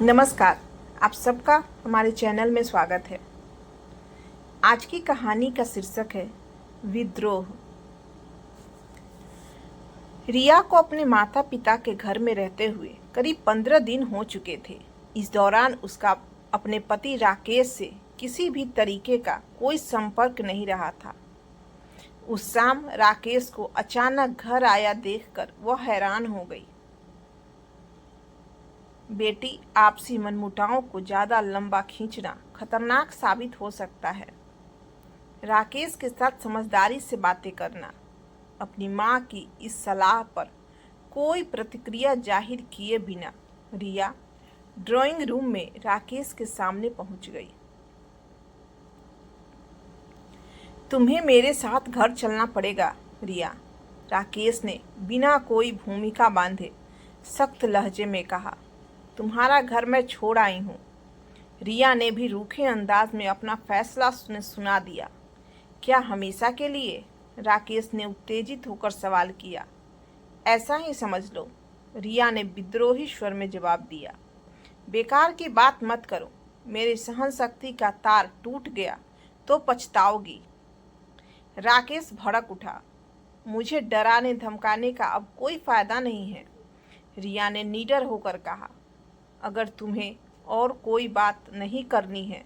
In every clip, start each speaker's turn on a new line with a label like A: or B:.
A: नमस्कार। आप सबका हमारे चैनल में स्वागत है। आज की कहानी का शीर्षक है विद्रोह। रिया को अपने माता पिता के घर में रहते हुए करीब 15 दिन हो चुके थे। इस दौरान उसका अपने पति राकेश से किसी भी तरीके का कोई संपर्क नहीं रहा था। उस शाम राकेश को अचानक घर आया देखकर वह हैरान हो गई। बेटी, आपसी मनमुटावों को ज्यादा लंबा खींचना खतरनाक साबित हो सकता है। राकेश के साथ समझदारी से बातें करना। अपनी माँ की इस सलाह पर कोई प्रतिक्रिया जाहिर किए बिना रिया ड्राइंग रूम में राकेश के सामने पहुंच गई। तुम्हें मेरे साथ घर चलना पड़ेगा, रिया, राकेश ने बिना कोई भूमिका बांधे सख्त लहजे में कहा। तुम्हारा घर मैं छोड़ आई हूँ। रिया ने भी रूखे अंदाज में अपना फैसला सुना दिया। क्या हमेशा के लिए? राकेश ने उत्तेजित होकर सवाल किया। ऐसा ही समझ लो, रिया ने विद्रोही स्वर में जवाब दिया। बेकार की बात मत करो। मेरी सहन शक्ति का तार टूट गया तो पछताओगी। राकेश भड़क उठा। मुझे डराने धमकाने का अब कोई फायदा नहीं है, रिया ने निडर होकर कहा। अगर तुम्हें और कोई बात नहीं करनी है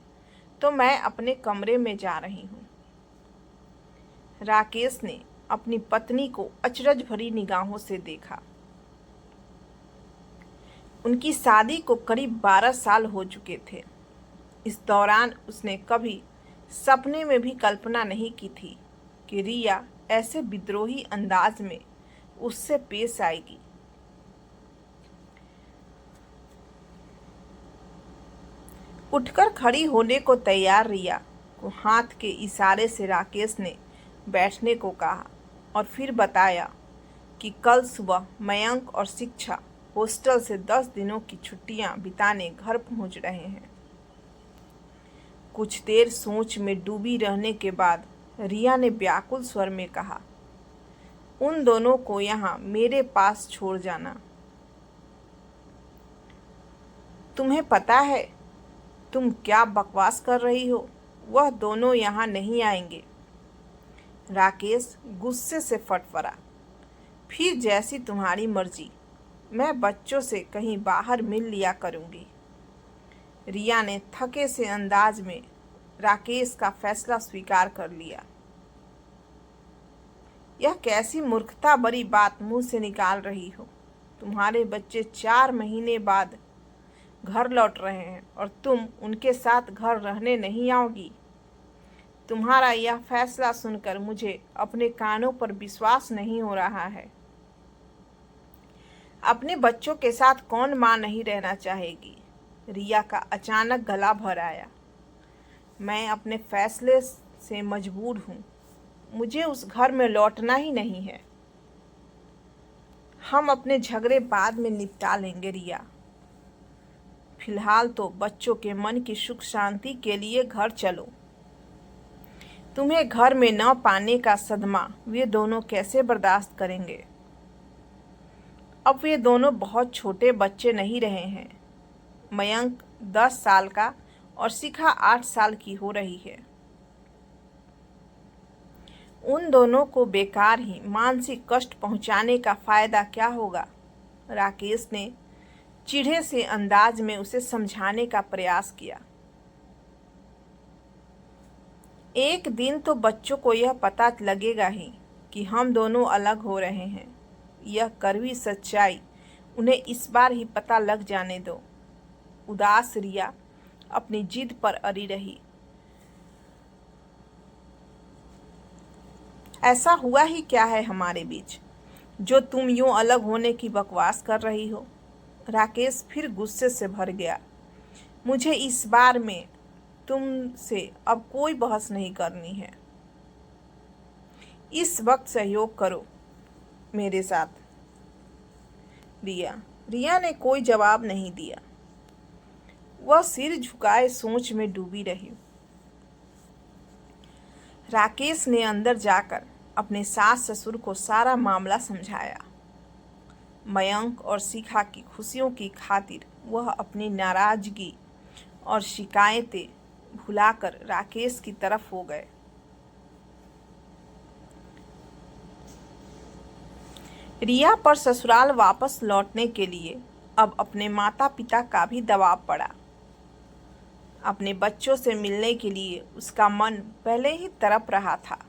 A: तो मैं अपने कमरे में जा रही हूँ। राकेश ने अपनी पत्नी को अचरज भरी निगाहों से देखा। उनकी शादी को करीब 12 साल हो चुके थे। इस दौरान उसने कभी सपने में भी कल्पना नहीं की थी कि रिया ऐसे विद्रोही अंदाज में उससे पेश आएगी। उठकर खड़ी होने को तैयार रिया को हाथ के इशारे से राकेश ने बैठने को कहा और फिर बताया कि कल सुबह मयंक और शिक्षा हॉस्टल से 10 दिनों की छुट्टियां बिताने घर पहुंच रहे हैं। कुछ देर सोच में डूबी रहने के बाद रिया ने व्याकुल स्वर में कहा, उन दोनों को यहाँ मेरे पास छोड़ जाना। तुम्हें पता है तुम क्या बकवास कर रही हो? वह दोनों यहाँ नहीं आएंगे। राकेश गुस्से से फटफड़ा। फिर जैसी तुम्हारी मर्जी, मैं बच्चों से कहीं बाहर मिल लिया करूँगी। रिया ने थके से अंदाज में राकेश का फैसला स्वीकार कर लिया। यह कैसी मूर्खता भरी बात मुंह से निकाल रही हो? तुम्हारे बच्चे 4 महीने बाद घर लौट रहे हैं और तुम उनके साथ घर रहने नहीं आओगी। तुम्हारा यह फैसला सुनकर मुझे अपने कानों पर विश्वास नहीं हो रहा है। अपने बच्चों के साथ कौन माँ नहीं रहना चाहेगी? रिया का अचानक गला भर आया। मैं अपने फैसले से मजबूर हूँ। मुझे उस घर में लौटना ही नहीं है। हम अपने झगड़े बाद में निपटा लेंगे रिया। फिलहाल तो बच्चों के मन की सुख शांति के लिए घर चलो। तुम्हें घर में न पाने का सदमा वे दोनों कैसे बर्दाश्त करेंगे? अब वे दोनों बहुत छोटे बच्चे नहीं रहे हैं। मयंक 10 साल का और शिखा 8 साल की हो रही है। उन दोनों को बेकार ही मानसिक कष्ट पहुंचाने का फायदा क्या होगा? राकेश ने चिढ़े से अंदाज में उसे समझाने का प्रयास किया। एक दिन तो बच्चों को यह पता लगेगा ही कि हम दोनों अलग हो रहे हैं। यह कड़वी सच्चाई उन्हें इस बार ही पता लग जाने दो। उदास रिया अपनी जिद पर अड़ी रही। ऐसा हुआ ही क्या है हमारे बीच जो तुम यूं अलग होने की बकवास कर रही हो? राकेश फिर गुस्से से भर गया। मुझे इस बार में तुमसे अब कोई बहस नहीं करनी है। इस वक्त सहयोग करो मेरे साथ। रिया ने कोई जवाब नहीं दिया। वह सिर झुकाए सोच में डूबी रही। राकेश ने अंदर जाकर अपने सास ससुर को सारा मामला समझाया। मयंक और शिखा की खुशियों की खातिर वह अपनी नाराजगी और शिकायतें भुलाकर राकेश की तरफ हो गए। रिया पर ससुराल वापस लौटने के लिए अब अपने माता पिता का भी दबाव पड़ा। अपने बच्चों से मिलने के लिए उसका मन पहले ही तड़प रहा था।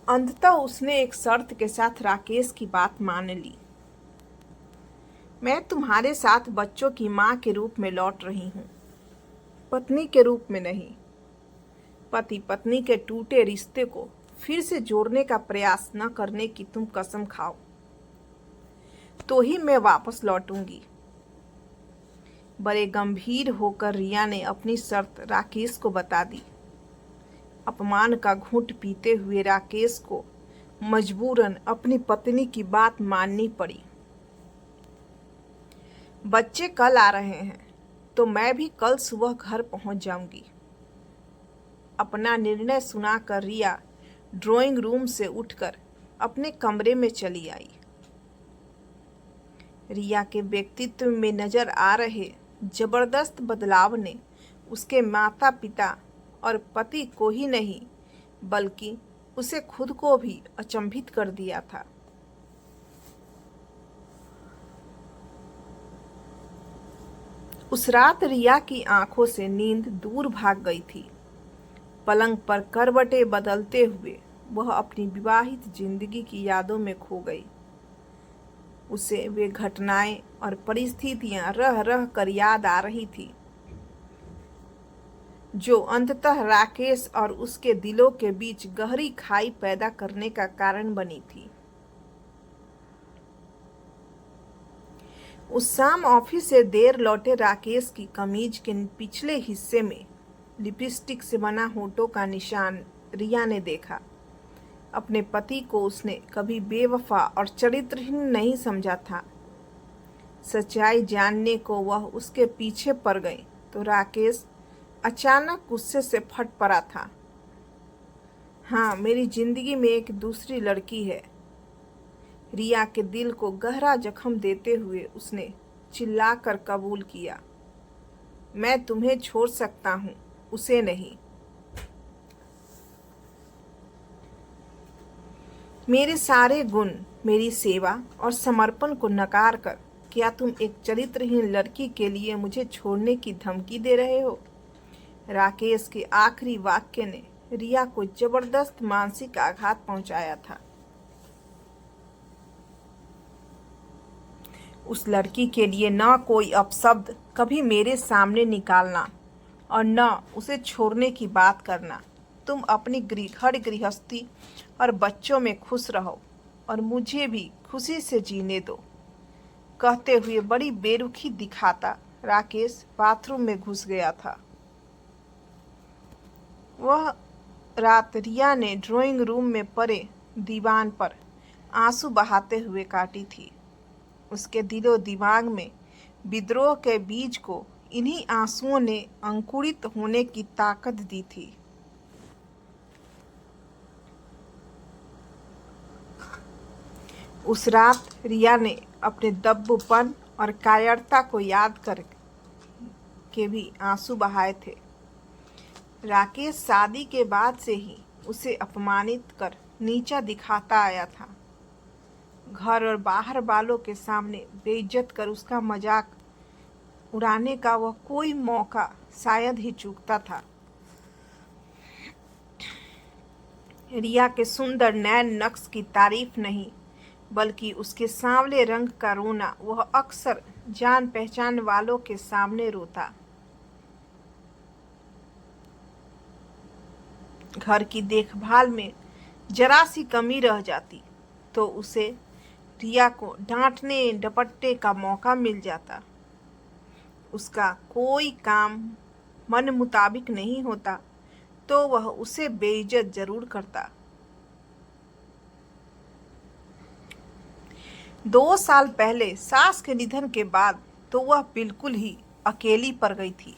A: अंततः उसने एक शर्त के साथ राकेश की बात मान ली। मैं तुम्हारे साथ बच्चों की माँ के रूप में लौट रही हूँ, पत्नी के रूप में नहीं। पति पत्नी के टूटे रिश्ते को फिर से जोड़ने का प्रयास न करने की तुम कसम खाओ, तो ही मैं वापस लौटूंगी। बड़े गंभीर होकर रिया ने अपनी शर्त राकेश को बता दी। अपमान का घूंट पीते हुए राकेश को मजबूरन अपनी पत्नी की बात माननी पड़ी। बच्चे कल आ रहे हैं तो मैं भी कल सुबह घर पहुंच जाऊंगी। अपना निर्णय सुनाकर रिया ड्राइंग रूम से उठकर अपने कमरे में चली आई। रिया के व्यक्तित्व में नजर आ रहे जबरदस्त बदलाव ने उसके माता पिता और पति को ही नहीं बल्कि उसे खुद को भी अचंभित कर दिया था। उस रात रिया की आंखों से नींद दूर भाग गई थी। पलंग पर करवटें बदलते हुए वह अपनी विवाहित जिंदगी की यादों में खो गई। उसे वे घटनाएं और परिस्थितियां रह रह कर याद आ रही थी जो अंततः राकेश और उसके दिलों के बीच गहरी खाई पैदा करने का कारण बनी थी। उस शाम ऑफिस से देर लौटे राकेश की कमीज के पिछले हिस्से में लिपस्टिक से बना होठों का निशान रिया ने देखा। अपने पति को उसने कभी बेवफा और चरित्रहीन नहीं समझा था। सच्चाई जानने को वह उसके पीछे पड़ गई तो राकेश अचानक गुस्से से फट पड़ा था। हाँ, मेरी जिंदगी में एक दूसरी लड़की है। रिया के दिल को गहरा जख्म देते हुए उसने चिल्लाकर कबूल किया। मैं तुम्हें छोड़ सकता हूँ, उसे नहीं। मेरे सारे गुण, मेरी सेवा और समर्पण को नकार कर क्या तुम एक चरित्रहीन लड़की के लिए मुझे छोड़ने की धमकी दे रहे हो? राकेश के आखिरी वाक्य ने रिया को जबरदस्त मानसिक आघात पहुंचाया था। उस लड़की के लिए न कोई अपशब्द कभी मेरे सामने निकालना और न उसे छोड़ने की बात करना। तुम अपनी गृहस्थी और बच्चों में खुश रहो और मुझे भी खुशी से जीने दो। कहते हुए बड़ी बेरुखी दिखाता राकेश बाथरूम में घुस गया था। वह रात रिया ने ड्राइंग रूम में पड़े दीवान पर आंसू बहाते हुए काटी थी। उसके दिलो दिमाग में विद्रोह के बीज को इन्हीं आंसुओं ने अंकुरित होने की ताकत दी थी। उस रात रिया ने अपने दब्बूपन और कायरता को याद करके भी आंसू बहाए थे। राकेश शादी के बाद से ही उसे अपमानित कर नीचा दिखाता आया था। घर और बाहर वालों के सामने बेइज्जत कर उसका मजाक उड़ाने का वह कोई मौका शायद ही चूकता था। रिया के सुंदर नैन नक्श की तारीफ नहीं बल्कि उसके सांवले रंग का रोना वह अक्सर जान पहचान वालों के सामने रोता। घर की देखभाल में जरा सी कमी रह जाती तो उसे रिया को डांटने डपटने का मौका मिल जाता। उसका कोई काम मन मुताबिक नहीं होता तो वह उसे बेइज्जत जरूर करता। 2 साल पहले सास के निधन के बाद तो वह बिल्कुल ही अकेली पड़ गई थी।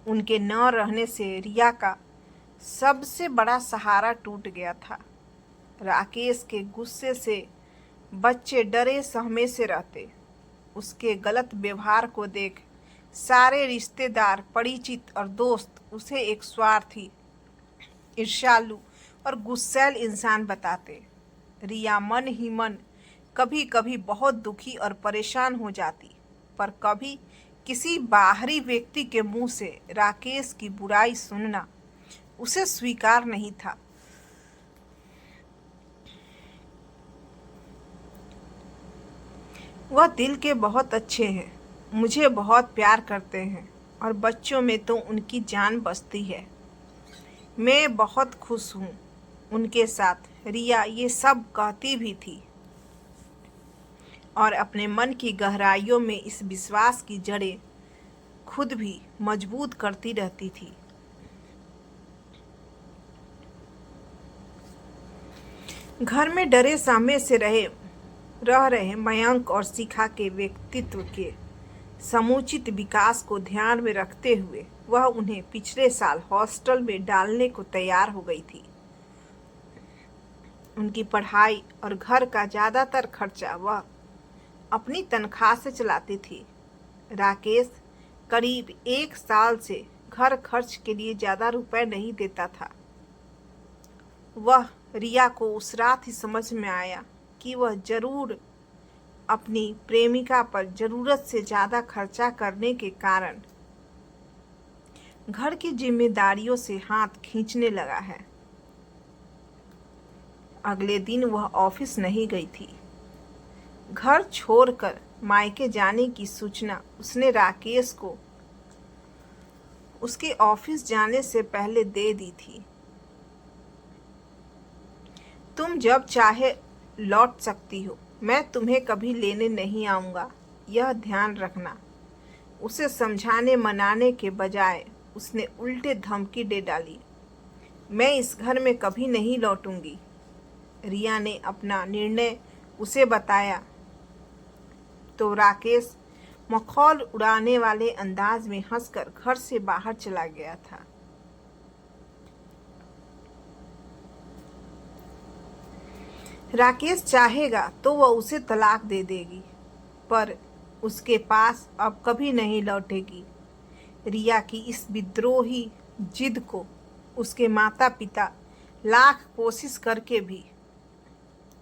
A: उनके न रहने से रिया का सबसे बड़ा सहारा टूट गया था। राकेश के गुस्से से बच्चे डरे सहमे से रहते। उसके गलत व्यवहार को देख सारे रिश्तेदार, परिचित और दोस्त उसे एक स्वार्थी, ईर्ष्यालु और गुस्सैल इंसान बताते। रिया मन ही मन कभी कभी बहुत दुखी और परेशान हो जाती, पर कभी किसी बाहरी व्यक्ति के मुंह से राकेश की बुराई सुनना उसे स्वीकार नहीं था। वह दिल के बहुत अच्छे हैं, मुझे बहुत प्यार करते हैं और बच्चों में तो उनकी जान बसती है। मैं बहुत खुश हूँ उनके साथ, रिया ये सब कहती भी थी और अपने मन की गहराइयों में इस विश्वास की जड़ें खुद भी मजबूत करती रहती थी। घर में डरे सामे से रह रहे मयंक और शिखा के व्यक्तित्व के समुचित विकास को ध्यान में रखते हुए वह उन्हें पिछले साल हॉस्टल में डालने को तैयार हो गई थी। उनकी पढ़ाई और घर का ज़्यादातर खर्चा वह अपनी तनख्वाह से चलाती थी। राकेश करीब 1 साल से घर खर्च के लिए ज़्यादा रुपए नहीं देता था। वह रिया को उस रात ही समझ में आया कि वह जरूर अपनी प्रेमिका पर जरूरत से ज़्यादा खर्चा करने के कारण घर की जिम्मेदारियों से हाथ खींचने लगा है। अगले दिन वह ऑफिस नहीं गई थी। घर छोड़कर मायके जाने की सूचना उसने राकेश को उसके ऑफिस जाने से पहले दे दी थी। तुम जब चाहे लौट सकती हो, मैं तुम्हें कभी लेने नहीं आऊँगा, यह ध्यान रखना। उसे समझाने मनाने के बजाय उसने उल्टे धमकी दे डाली। मैं इस घर में कभी नहीं लौटूंगी। रिया ने अपना निर्णय उसे बताया तो राकेश मखौल उड़ाने वाले अंदाज में हंसकर घर से बाहर चला गया था। राकेश चाहेगा तो वह उसे तलाक दे देगी, पर उसके पास अब कभी नहीं लौटेगी। रिया की इस विद्रोही जिद को उसके माता पिता लाख कोशिश करके भी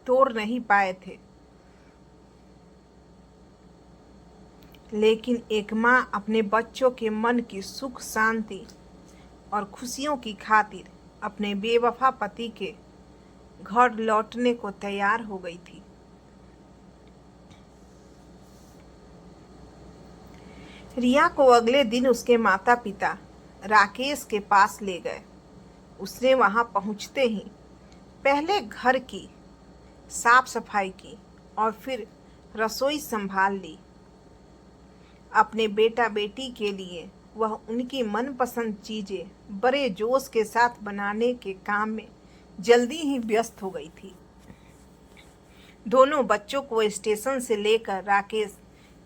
A: तोड़ नहीं पाए थे, लेकिन एक माँ अपने बच्चों के मन की सुख शांति और खुशियों की खातिर अपने बेवफा पति के घर लौटने को तैयार हो गई थी। रिया को अगले दिन उसके माता पिता राकेश के पास ले गए। उसने वहां पहुंचते ही पहले घर की साफ सफाई की और फिर रसोई संभाल ली। अपने बेटा बेटी के लिए वह उनकी मनपसंद चीजें बड़े जोश के साथ बनाने के काम में जल्दी ही व्यस्त हो गई थी। दोनों बच्चों को स्टेशन से लेकर राकेश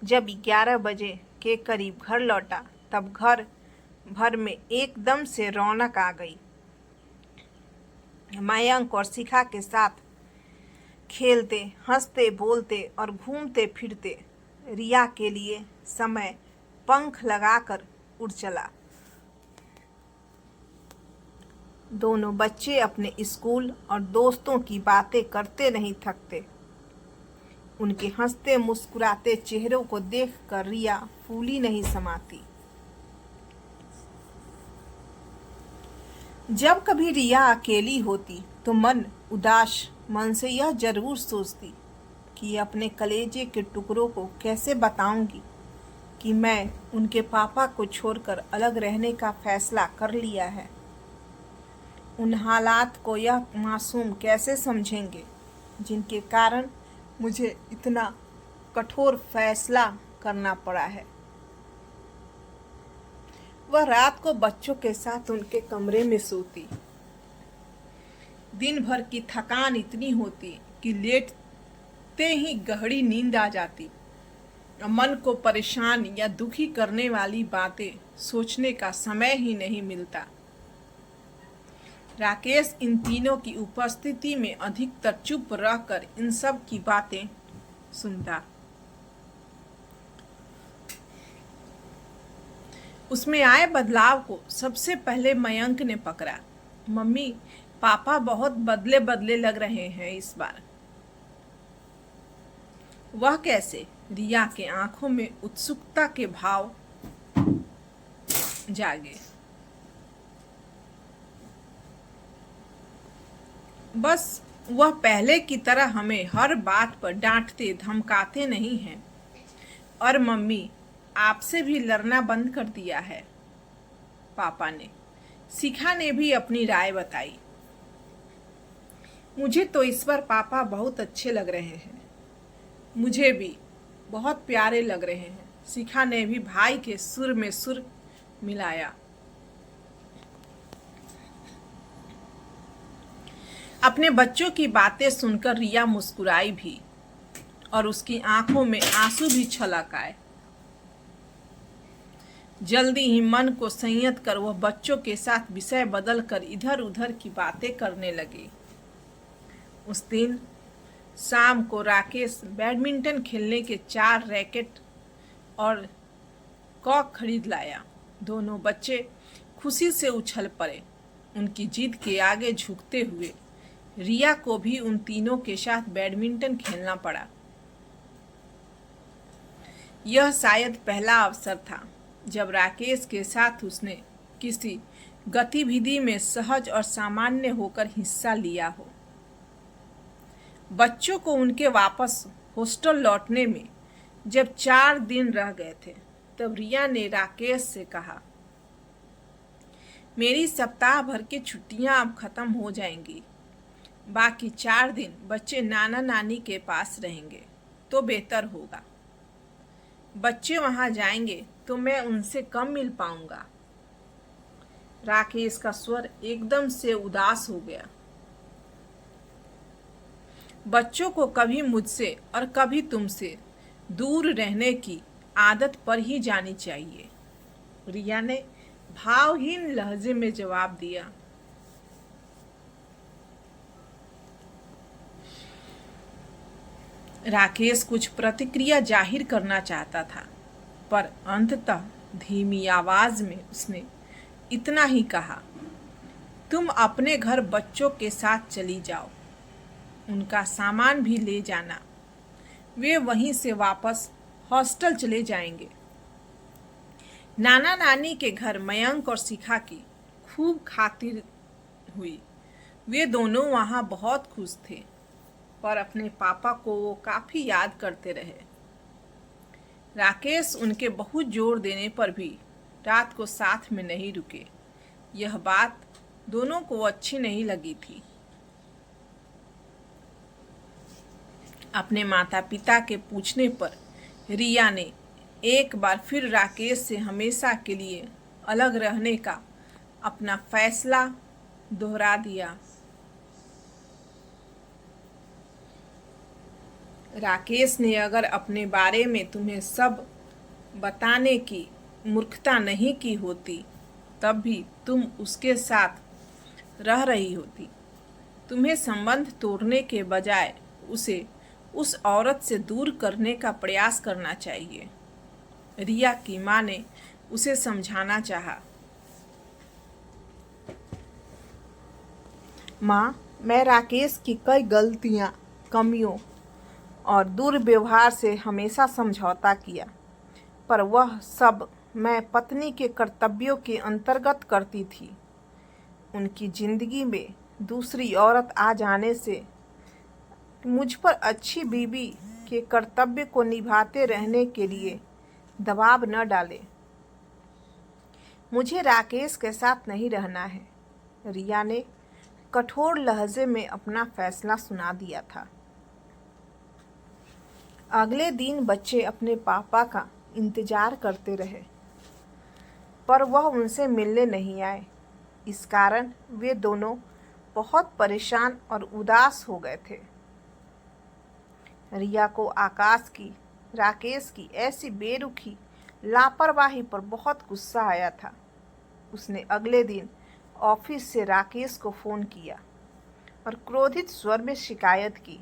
A: जब 11 बजे के करीब घर लौटा, तब घर भर में एकदम से रौनक आ गई। मयंक और शिखा के साथ खेलते, हंसते, बोलते और घूमते फिरते रिया के लिए समय पंख लगाकर उड़ चला। दोनों बच्चे अपने स्कूल और दोस्तों की बातें करते नहीं थकते। उनके हंसते मुस्कुराते चेहरों को देखकर रिया फूली नहीं समाती। जब कभी रिया अकेली होती तो मन उदास मन से यह जरूर सोचती कि अपने कलेजे के टुकड़ों को कैसे बताऊंगी कि मैं उनके पापा को छोड़कर अलग रहने का फैसला कर लिया है। उन हालात को यह मासूम कैसे समझेंगे जिनके कारण मुझे इतना कठोर फैसला करना पड़ा है। वह रात को बच्चों के साथ उनके कमरे में सोती। दिन भर की थकान इतनी होती कि लेटते ही गहरी नींद आ जाती। मन को परेशान या दुखी करने वाली बातें सोचने का समय ही नहीं मिलता। राकेश इन तीनों की उपस्थिति में अधिकतर चुप रहकर इन सब की बातें सुनता। उसमें आए बदलाव को सबसे पहले मयंक ने पकड़ा। मम्मी, पापा बहुत बदले बदले लग रहे हैं इस बार। वह कैसे? रिया के आंखों में उत्सुकता के भाव जागे। बस वह पहले की तरह हमें हर बात पर डांटते धमकाते नहीं हैं। और मम्मी, आपसे भी लड़ना बंद कर दिया है पापा ने। शिखा ने भी अपनी राय बताई। मुझे तो इस बार पापा बहुत अच्छे लग रहे हैं। मुझे भी बहुत प्यारे लग रहे हैं। शिखा ने भी भाई के सुर में सुर मिलाया। अपने बच्चों की बातें सुनकर रिया मुस्कुराई भी और उसकी आंखों में आंसू भी छलक आए। जल्दी ही मन को संयत कर वह बच्चों के साथ विषय बदल कर इधर उधर की बातें करने लगी। उस दिन शाम को राकेश बैडमिंटन खेलने के 4 रैकेट और कॉक खरीद लाया। दोनों बच्चे खुशी से उछल पड़े। उनकी जिद के आगे झुकते हुए रिया को भी उन तीनों के साथ बैडमिंटन खेलना पड़ा। यह शायद पहला अवसर था जब राकेश के साथ उसने किसी गतिविधि में सहज और सामान्य होकर हिस्सा लिया हो। बच्चों को उनके वापस हॉस्टल लौटने में जब 4 दिन रह गए थे, तब रिया ने राकेश से कहा, मेरी सप्ताह भर की छुट्टियां अब खत्म हो जाएंगी। बाकी 4 दिन बच्चे नाना नानी के पास रहेंगे तो बेहतर होगा। बच्चे वहां जाएंगे तो मैं उनसे कम मिल पाऊंगा। राकेश का स्वर एकदम से उदास हो गया। बच्चों को कभी मुझसे और कभी तुमसे दूर रहने की आदत पर ही जानी चाहिए, रिया ने भावहीन लहजे में जवाब दिया। राकेश कुछ प्रतिक्रिया जाहिर करना चाहता था, पर अंततः धीमी आवाज में उसने इतना ही कहा, तुम अपने घर बच्चों के साथ चली जाओ। उनका सामान भी ले जाना। वे वहीं से वापस हॉस्टल चले जाएंगे। नाना नानी के घर मयंक और शिखा की खूब खातिर हुई। वे दोनों वहां बहुत खुश थे, पर अपने पापा को वो काफी याद करते रहे। राकेश उनके बहुत जोर देने पर भी रात को साथ में नहीं रुके। यह बात दोनों को अच्छी नहीं लगी थी। अपने माता पिता के पूछने पर रिया ने एक बार फिर राकेश से हमेशा के लिए अलग रहने का अपना फैसला दोहरा दिया। राकेश ने अगर अपने बारे में तुम्हें सब बताने की मूर्खता नहीं की होती, तब भी तुम उसके साथ रह रही होती। तुम्हें संबंध तोड़ने के बजाय उसे उस औरत से दूर करने का प्रयास करना चाहिए, रिया की मां ने उसे समझाना चाहा। मां, मैं राकेश की कई गलतियां, कमियों और दुर्व्यवहार से हमेशा समझौता किया, पर वह सब मैं पत्नी के कर्तव्यों के अंतर्गत करती थी। उनकी जिंदगी में दूसरी औरत आ जाने से मुझ पर अच्छी बीवी के कर्तव्य को निभाते रहने के लिए दबाव न डाले। मुझे राकेश के साथ नहीं रहना है, रिया ने कठोर लहजे में अपना फैसला सुना दिया था। अगले दिन बच्चे अपने पापा का इंतजार करते रहे, पर वह उनसे मिलने नहीं आए। इस कारण वे दोनों बहुत परेशान और उदास हो गए थे। रिया को आकाश की, राकेश की ऐसी बेरुखी लापरवाही पर बहुत गुस्सा आया था। उसने अगले दिन ऑफिस से राकेश को फोन किया और क्रोधित स्वर में शिकायत की।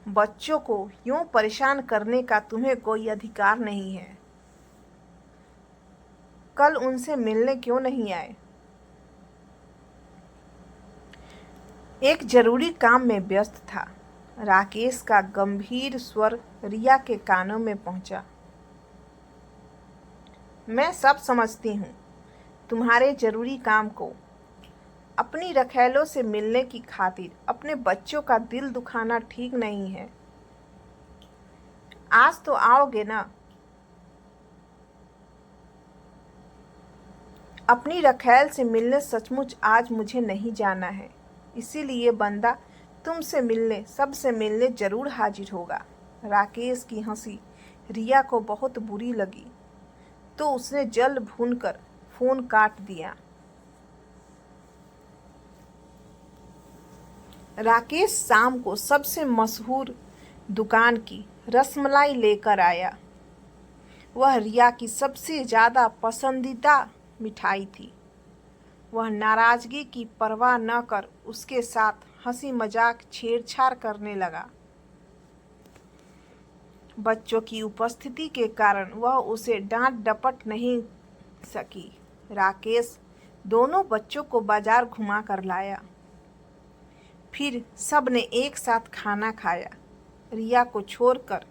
A: बच्चों को यूं परेशान करने का तुम्हें कोई अधिकार नहीं है। कल उनसे मिलने क्यों नहीं आए? एक जरूरी काम में व्यस्त था। राकेश का गंभीर स्वर रिया के कानों में पहुंचा। मैं सब समझती हूँ। तुम्हारे जरूरी काम को अपनी रखैलों से मिलने की खातिर अपने बच्चों का दिल दुखाना ठीक नहीं है। आज तो आओगे ना? अपनी रखैल से मिलने सचमुच आज मुझे नहीं जाना है, इसीलिए बंदा तुमसे मिलने, सबसे मिलने जरूर हाजिर होगा। राकेश की हंसी रिया को बहुत बुरी लगी, तो उसने जल भूनकर फोन काट दिया। राकेश शाम को सबसे मशहूर दुकान की रसमलाई लेकर आया। वह रिया की सबसे ज्यादा पसंदीदा मिठाई थी। वह नाराजगी की परवाह न कर उसके साथ हंसी मजाक छेड़छाड़ करने लगा। बच्चों की उपस्थिति के कारण वह उसे डांट डपट नहीं सकी। राकेश दोनों बच्चों को बाजार घुमा कर लाया। फिर सब ने एक साथ खाना खाया। रिया को छोड़कर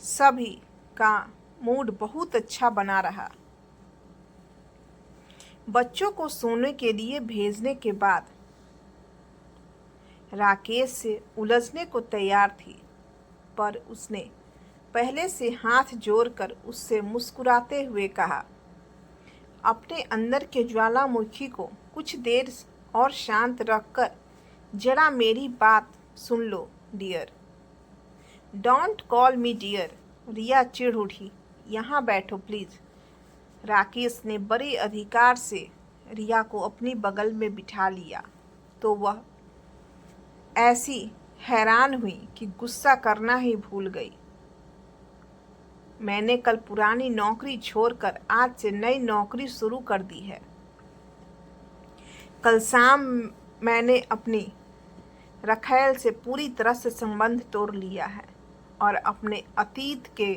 A: सभी का मूड बहुत अच्छा बना रहा। बच्चों को सोने के लिए भेजने के बाद राकेश से उलझने को तैयार थी, पर उसने पहले से हाथ जोड़कर उससे मुस्कुराते हुए कहा, अपने अंदर के ज्वालामुखी को कुछ देर और शांत रखकर जरा मेरी बात सुन लो dear. Don't call me dear. Riya चिढ़ उठी। यहाँ बैठो प्लीज। राकेश ने बड़े अधिकार से रिया को अपनी बगल में बिठा लिया, तो वह ऐसी हैरान हुई कि गुस्सा करना ही भूल गई। मैंने कल पुरानी नौकरी छोड़कर आज से नई नौकरी शुरू कर दी है। कल शाम मैंने अपनी रखैल से पूरी तरह से संबंध तोड़ लिया है और अपने अतीत के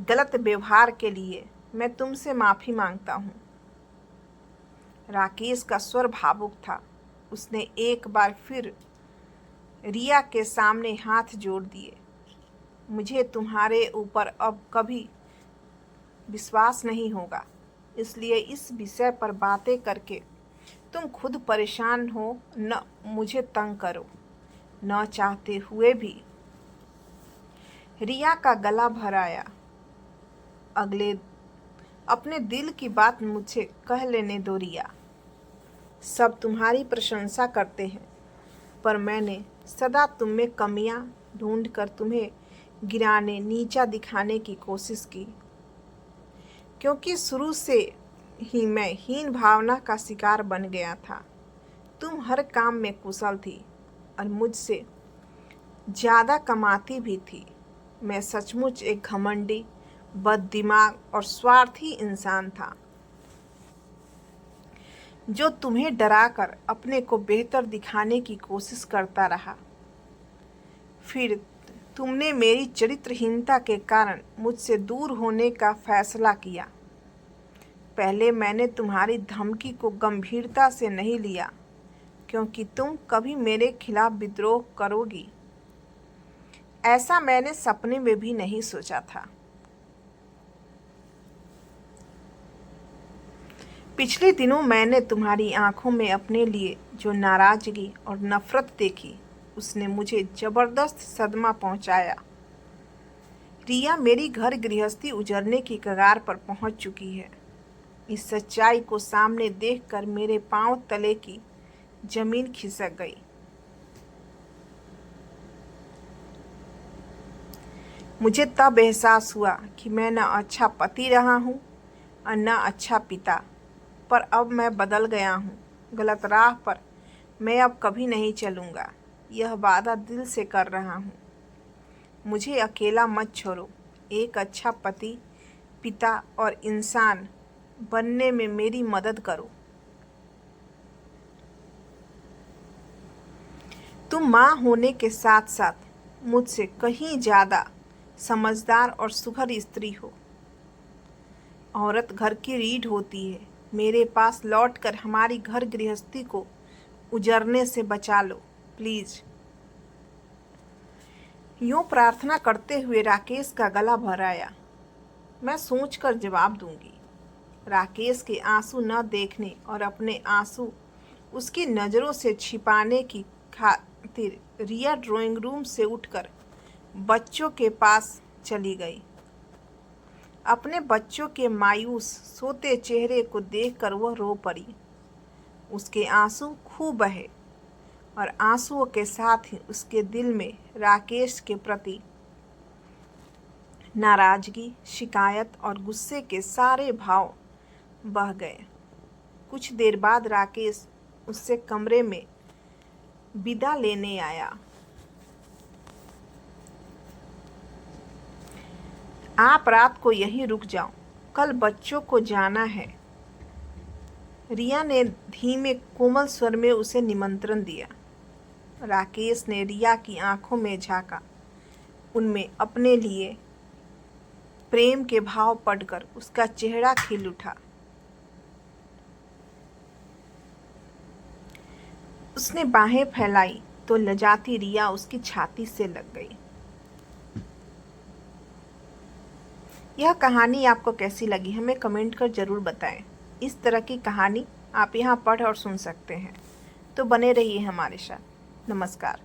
A: गलत व्यवहार के लिए मैं तुमसे माफी मांगता हूँ। राकेश का स्वर भावुक था। उसने एक बार फिर रिया के सामने हाथ जोड़ दिए। मुझे तुम्हारे ऊपर अब कभी विश्वास नहीं होगा, इसलिए इस विषय पर बातें करके तुम खुद परेशान हो, न मुझे तंग करो। न चाहते हुए भी रिया का गला भर आया। अपने दिल की बात मुझसे कह लेने दो रिया। सब तुम्हारी प्रशंसा करते हैं, पर मैंने सदा तुम में कमियां ढूंढकर तुम्हें गिराने, नीचा दिखाने की कोशिश की, क्योंकि शुरू से ही मैं हीन भावना का शिकार बन गया था। तुम हर काम में कुशल थी और मुझसे ज़्यादा कमाती भी थी। मैं सचमुच एक घमंडी, बददिमाग और स्वार्थी इंसान था, जो तुम्हें डराकर अपने को बेहतर दिखाने की कोशिश करता रहा। फिर तुमने मेरी चरित्रहीनता के कारण मुझसे दूर होने का फैसला किया। पहले मैंने तुम्हारी धमकी को गंभीरता से नहीं लिया, क्योंकि तुम कभी मेरे खिलाफ विद्रोह करोगी, ऐसा मैंने सपने में भी नहीं सोचा था। पिछले दिनों मैंने तुम्हारी आंखों में अपने लिए जो नाराजगी और नफरत देखी, उसने मुझे जबरदस्त सदमा पहुंचाया। रिया मेरी घर गृहस्थी उजड़ने की कगार पर पहुंच चुकी है। इस सच्चाई को सामने देखकर मेरे पांव तले की जमीन खिसक गई। मुझे तब एहसास हुआ कि मैं न अच्छा पति रहा हूँ और न अच्छा पिता, पर अब मैं बदल गया हूँ। गलत राह पर मैं अब कभी नहीं चलूँगा, यह वादा दिल से कर रहा हूँ। मुझे अकेला मत छोड़ो। एक अच्छा पति, पिता और इंसान बनने में मेरी मदद करो। तुम माँ होने के साथ साथ मुझसे कहीं ज़्यादा समझदार और सुघड़ स्त्री हो। औरत घर की रीढ़ होती है। मेरे पास लौटकर हमारी घर गृहस्थी को उजड़ने से बचा लो प्लीज। यूं प्रार्थना करते हुए राकेश का गला भर आया। मैं सोचकर जवाब दूंगी। राकेश के आंसू न देखने और अपने आंसू उसकी नज़रों से छिपाने की खातिर रिया ड्राइंग रूम से उठकर बच्चों के पास चली गई। अपने बच्चों के मायूस सोते चेहरे को देखकर वह रो पड़ी। उसके आंसू खूब बहे और आंसुओं के साथ ही उसके दिल में राकेश के प्रति नाराजगी, शिकायत और गुस्से के सारे भाव बह गए। कुछ देर बाद राकेश उससे कमरे में विदा लेने आया। आप रात को यहीं रुक जाओ, कल बच्चों को जाना है। रिया ने धीमे कोमल स्वर में उसे निमंत्रण दिया। राकेश ने रिया की आंखों में झांका। उनमें अपने लिए प्रेम के भाव पढ़कर उसका चेहरा खिल उठा। उसने बाहें फैलाई तो लजाती रिया उसकी छाती से लग गई। यह कहानी आपको कैसी लगी हमें कमेंट कर ज़रूर बताएं। इस तरह की कहानी आप यहाँ पढ़ और सुन सकते हैं। तो बने रहिए हमारे साथ। नमस्कार।